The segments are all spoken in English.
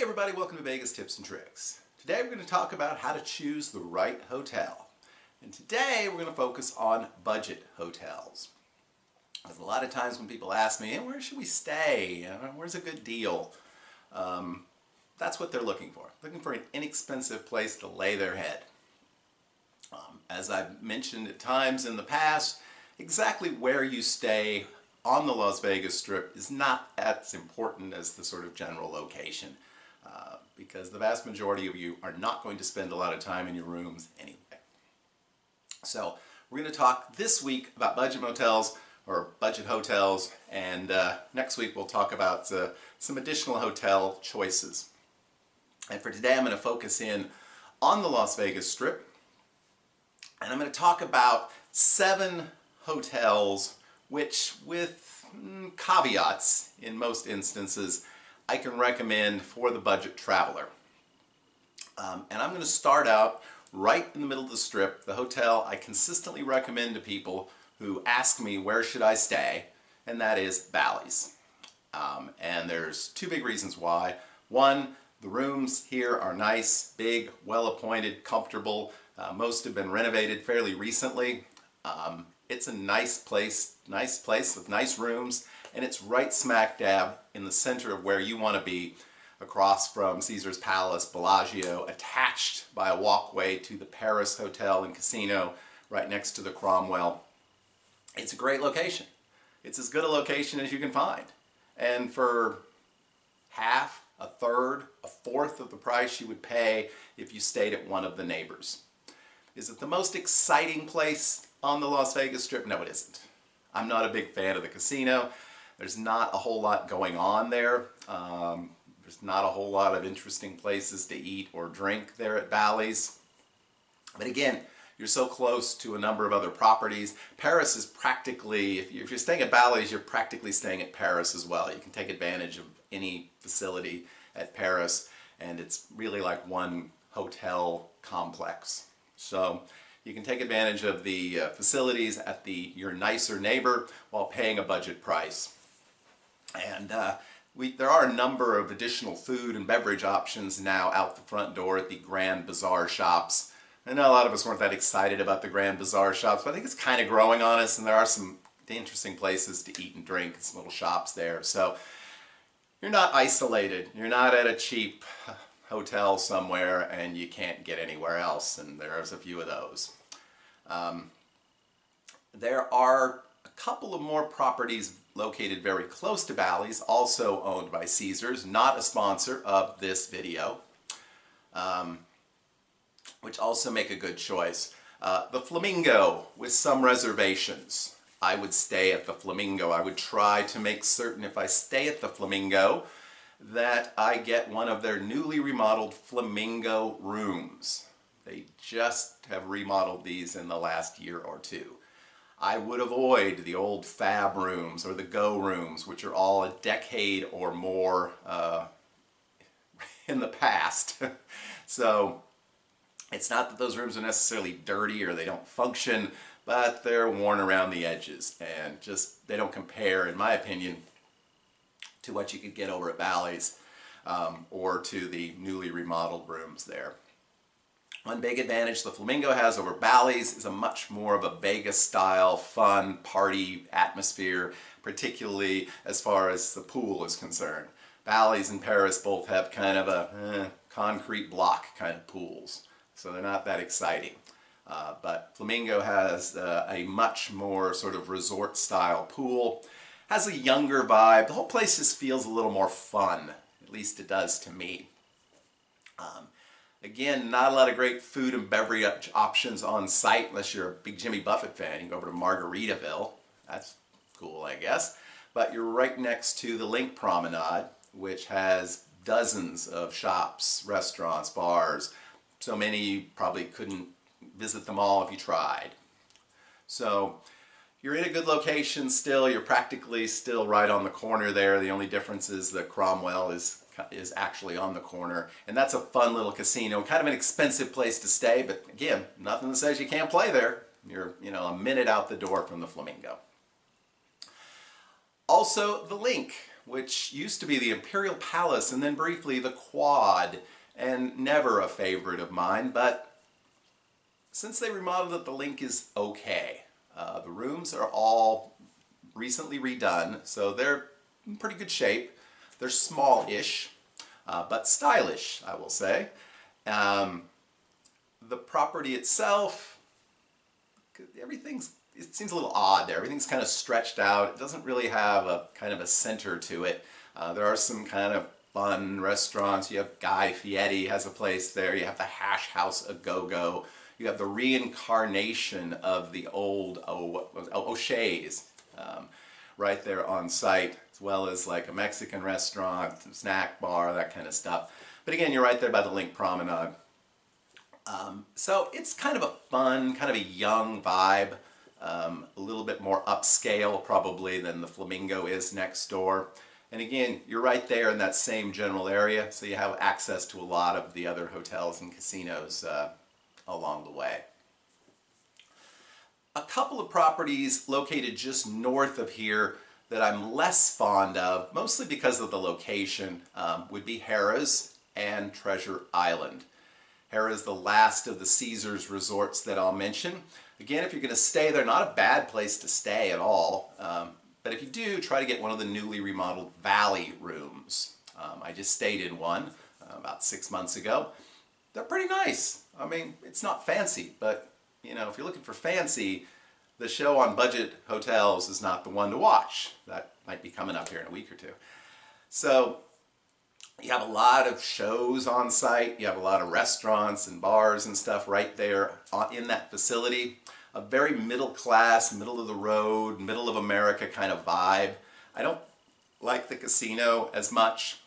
everybody, welcome to Vegas Tips and Tricks. Today we're going to talk about how to choose the right hotel. And today we're going to focus on budget hotels. There's a lot of times when people ask me, where should we stay? Where's a good deal? That's what they're looking for. Looking for an inexpensive place to lay their head. As I've mentioned at times in the past, exactly where you stay on the Las Vegas Strip is not as important as the sort of general location, because the vast majority of you are not going to spend a lot of time in your rooms anyway. So we're going to talk this week about budget motels or budget hotels, and next week we'll talk about some additional hotel choices. And for today I'm going to focus in on the Las Vegas Strip, and I'm going to talk about 7 hotels which, with caveats in most instances, I can recommend for the budget traveler. And I'm going to start out right in the middle of the Strip, the hotel I consistently recommend to people who ask me where should I stay, and that is Bally's. And there's 2 big reasons why. One, the rooms here are nice, big, well-appointed, comfortable. Most have been renovated fairly recently. It's a nice place with nice rooms, and it's right smack dab in the center of where you want to be, across from Caesar's Palace, Bellagio, attached by a walkway to the Paris Hotel and Casino, right next to the Cromwell. It's a great location. It's as good a location as you can find. And for half, a third, a fourth of the price you would pay if you stayed at one of the neighbors. Is it the most exciting place on the Las Vegas Strip? No, it isn't. I'm not a big fan of the casino. There's not a whole lot going on there. There's not a whole lot of interesting places to eat or drink there at Bally's. But again, you're so close to a number of other properties. Paris is practically, if you're staying at Bally's, you're practically staying at Paris as well. You can take advantage of any facility at Paris, and it's really like one hotel complex. So you can take advantage of the facilities at your nicer neighbor while paying a budget price. And there are a number of additional food and beverage options now out the front door at the Grand Bazaar shops. I know a lot of us weren't that excited about the Grand Bazaar shops, but I think it's kind of growing on us, and there are some interesting places to eat and drink, some little shops there. So you're not isolated. You're not at a cheap hotel somewhere and you can't get anywhere else, and there's a few of those. There are a couple of more properties located very close to Bally's, also owned by Caesars, not a sponsor of this video, which also make a good choice. The Flamingo, with some reservations. I would stay at the Flamingo. I would try to make certain if I stay at the Flamingo that I get one of their newly remodeled Flamingo rooms. They just have remodeled these in the last year or 2. I would avoid the old Fab rooms or the Go rooms, which are all a decade or more in the past. So it's not that those rooms are necessarily dirty or they don't function, but they're worn around the edges, and just they don't compare, in my opinion, to what you could get over at Bally's or to the newly remodeled rooms there. One big advantage the Flamingo has over Bally's is a much more of a Vegas-style, fun, party atmosphere, particularly as far as the pool is concerned. Bally's and Paris both have kind of a concrete block kind of pools, so they're not that exciting. But Flamingo has a much more sort of resort-style pool. Has a younger vibe. The whole place just feels a little more fun. At least it does to me. Again, not a lot of great food and beverage options on site unless you're a big Jimmy Buffett fan. You can go over to Margaritaville. That's cool, I guess. But you're right next to the Link Promenade, which has dozens of shops, restaurants, bars. So many you probably couldn't visit them all if you tried. So you're in a good location still. You're practically still right on the corner there. The only difference is the Cromwell is actually on the corner, and that's a fun little casino. Kind of an expensive place to stay, but again, nothing that says you can't play there. You're, a minute out the door from the Flamingo. Also, the Link. which used to be the Imperial Palace and then briefly the Quad, and never a favorite of mine, but since they remodeled it, the LINQ is okay. The rooms are all recently redone, so they're in pretty good shape. They're small-ish, but stylish, I will say. The property itself, it seems a little odd there. Everything's kind of stretched out. It doesn't really have a kind of a center to it. There are some kind of fun restaurants. You have Guy Fieri has a place there. You have the Hash House A Go-Go. You have the reincarnation of the old O'Shea's right there on site, as well as like a Mexican restaurant, snack bar, that kind of stuff. But again, you're right there by the LINQ Promenade. So it's kind of a fun, kind of a young vibe, a little bit more upscale probably than the Flamingo is next door. And again, you're right there in that same general area, so you have access to a lot of the other hotels and casinos along the way. A couple of properties located just north of here that I'm less fond of, mostly because of the location, would be Harrah's and Treasure Island. Harrah's is the last of the Caesars resorts that I'll mention. Again, if you're going to stay there, not a bad place to stay at all, but if you do, try to get one of the newly remodeled Valley rooms. I just stayed in one about 6 months ago. They're pretty nice. I mean, it's not fancy, but you know, if you're looking for fancy, the show on budget hotels is not the one to watch. That might be coming up here in a week or two. So you have a lot of shows on site. You have a lot of restaurants and bars and stuff right there in that facility. A very middle class, middle of the road, middle of America kind of vibe. I don't like the casino as much.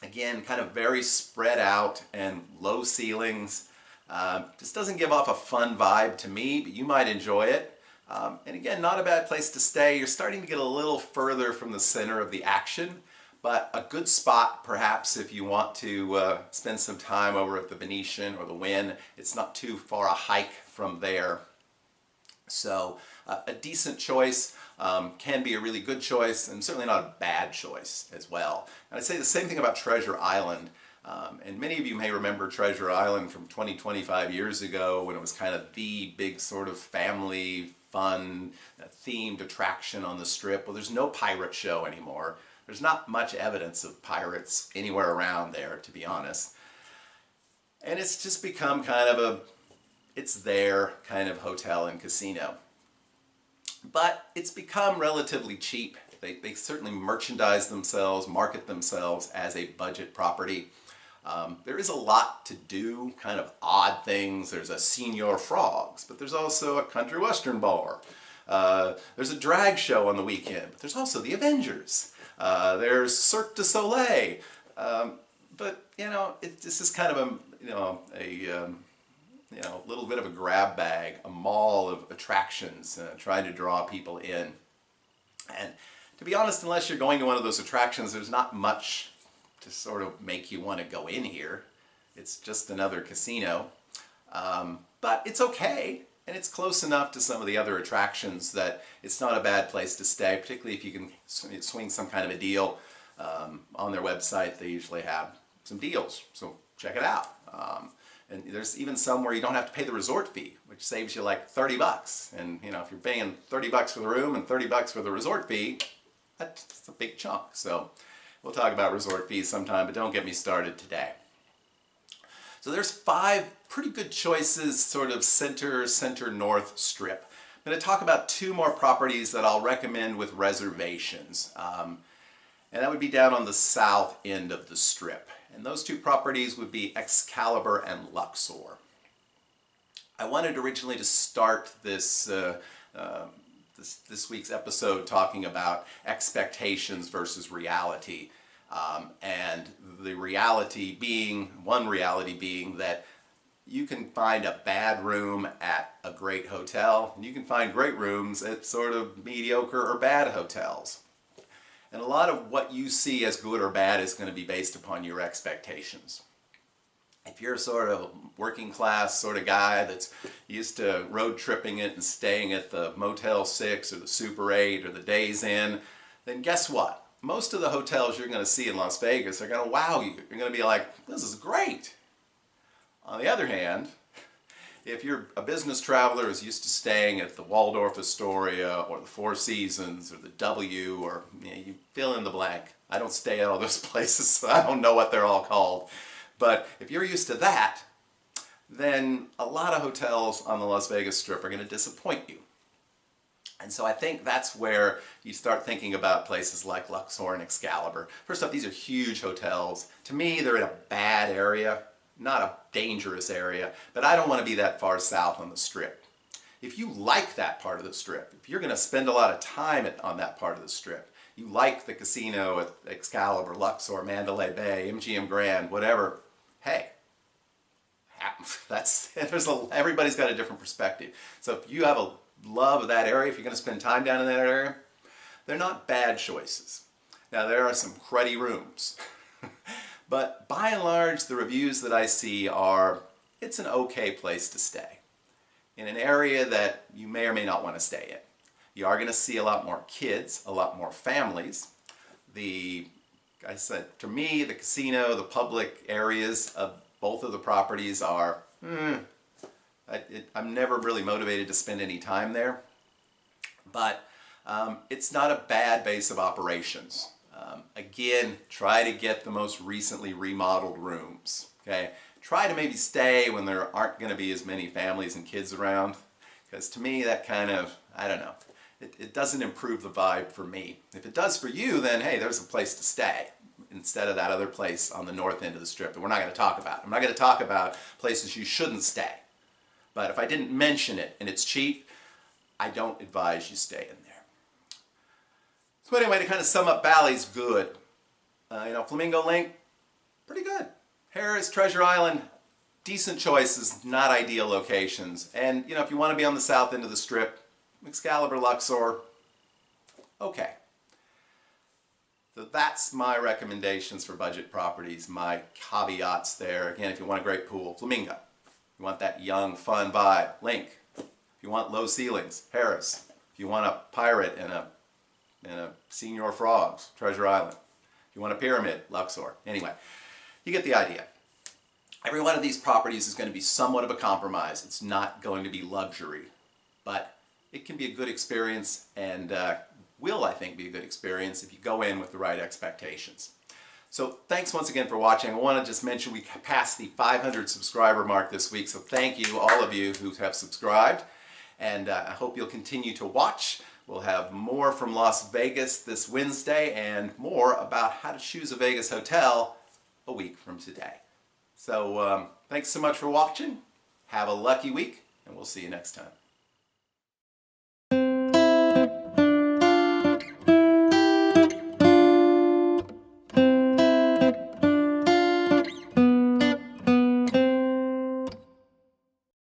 Again, kind of very spread out and low ceilings. Just doesn't give off a fun vibe to me, but you might enjoy it. And again, not a bad place to stay. You're starting to get a little further from the center of the action, but a good spot perhaps if you want to spend some time over at the Venetian or the Wynn. It's not too far a hike from there. So a decent choice, can be a really good choice, and certainly not a bad choice as well. And I'd say the same thing about Treasure Island. And many of you may remember Treasure Island from 25 years ago when it was kind of the big sort of family fun themed attraction on the Strip. Well, there's no pirate show anymore. There's not much evidence of pirates anywhere around there, to be honest. And it's just become kind of a it's their kind of hotel and casino. But it's become relatively cheap. They certainly merchandise themselves, market themselves as a budget property. There is a lot to do, kind of odd things. There's a Señor Frogs, but there's also a country western bar. There's a drag show on the weekend, but there's also the Avengers. There's Cirque du Soleil. But, you know, this is kind of a little bit of a grab bag, a mall of attractions, trying to draw people in. And to be honest, unless you're going to one of those attractions, there's not much to sort of make you want to go in here. It's just another casino. But it's okay, and it's close enough to some of the other attractions that it's not a bad place to stay, particularly if you can swing some kind of a deal. On their website, they usually have some deals, so check it out. And there's even some where you don't have to pay the resort fee, which saves you like 30 bucks. And you know, if you're paying 30 bucks for the room and 30 bucks for the resort fee, that's a big chunk. So we'll talk about resort fees sometime, but don't get me started today. So there's 5 pretty good choices, sort of center north strip. I'm going to talk about 2 more properties that I'll recommend with reservations. And that would be down on the south end of the strip. And those 2 properties would be Excalibur and Luxor. I wanted originally to start this week's episode talking about expectations versus reality. And the reality being that you can find a bad room at a great hotel, and you can find great rooms at sort of mediocre or bad hotels. And a lot of what you see as good or bad is going to be based upon your expectations. If you're sort of a working class sort of guy that's used to road tripping it and staying at the Motel 6 or the Super 8 or the Days Inn, then guess what? most of the hotels you're going to see in Las Vegas are going to wow you. You're going to be like, this is great. On the other hand, if you're a business traveler who's used to staying at the Waldorf Astoria or the Four Seasons or the W, or you fill in the blank. I don't stay at all those places, so I don't know what they're all called. But if you're used to that, then a lot of hotels on the Las Vegas Strip are going to disappoint you. And so I think that's where you start thinking about places like Luxor and Excalibur. First off, these are huge hotels. To me, they're in a bad area, not a dangerous area, but I don't want to be that far south on the Strip. If you like that part of the Strip, if you're going to spend a lot of time on that part of the Strip, you like the casino at Excalibur, Luxor, Mandalay Bay, MGM Grand, whatever, hey, everybody's got a different perspective. So if you have a love of that area, if you're going to spend time down in that area, they're not bad choices. Now there are some cruddy rooms, but by and large the reviews that I see are, it's an okay place to stay in an area that you may or may not want to stay in. You are going to see a lot more kids, a lot more families. I said, to me, the casino, the public areas of both of the properties are, I'm never really motivated to spend any time there, but it's not a bad base of operations. Again, try to get the most recently remodeled rooms. Okay, try to maybe stay when there aren't going to be as many families and kids around, because to me that kind of, I don't know, it doesn't improve the vibe for me. If it does for you, then hey, there's a place to stay instead of that other place on the north end of the Strip that we're not going to talk about. I'm not going to talk about places you shouldn't stay. But if I didn't mention it and it's cheap, I don't advise you stay in there. So anyway, to kind of sum up, Bally's good. Flamingo Link, pretty good. Harrah's, Treasure Island, decent choices, not ideal locations. And if you want to be on the south end of the Strip, Excalibur, Luxor, okay. So that's my recommendations for budget properties, my caveats there. Again, if you want a great pool, Flamingo. If you want that young, fun vibe, Link. If you want low ceilings, Harrah's. If you want a pirate and a Señor Frogs, Treasure Island. If you want a pyramid, Luxor. Anyway, you get the idea. Every one of these properties is going to be somewhat of a compromise. It's not going to be luxury, but it can be a good experience and will, I think, be a good experience if you go in with the right expectations. So thanks once again for watching. I want to just mention we passed the 500 subscriber mark this week, so thank you, all of you who have subscribed, and I hope you'll continue to watch. We'll have more from Las Vegas this Wednesday and more about how to choose a Vegas hotel a week from today. So thanks so much for watching. Have a lucky week, and we'll see you next time.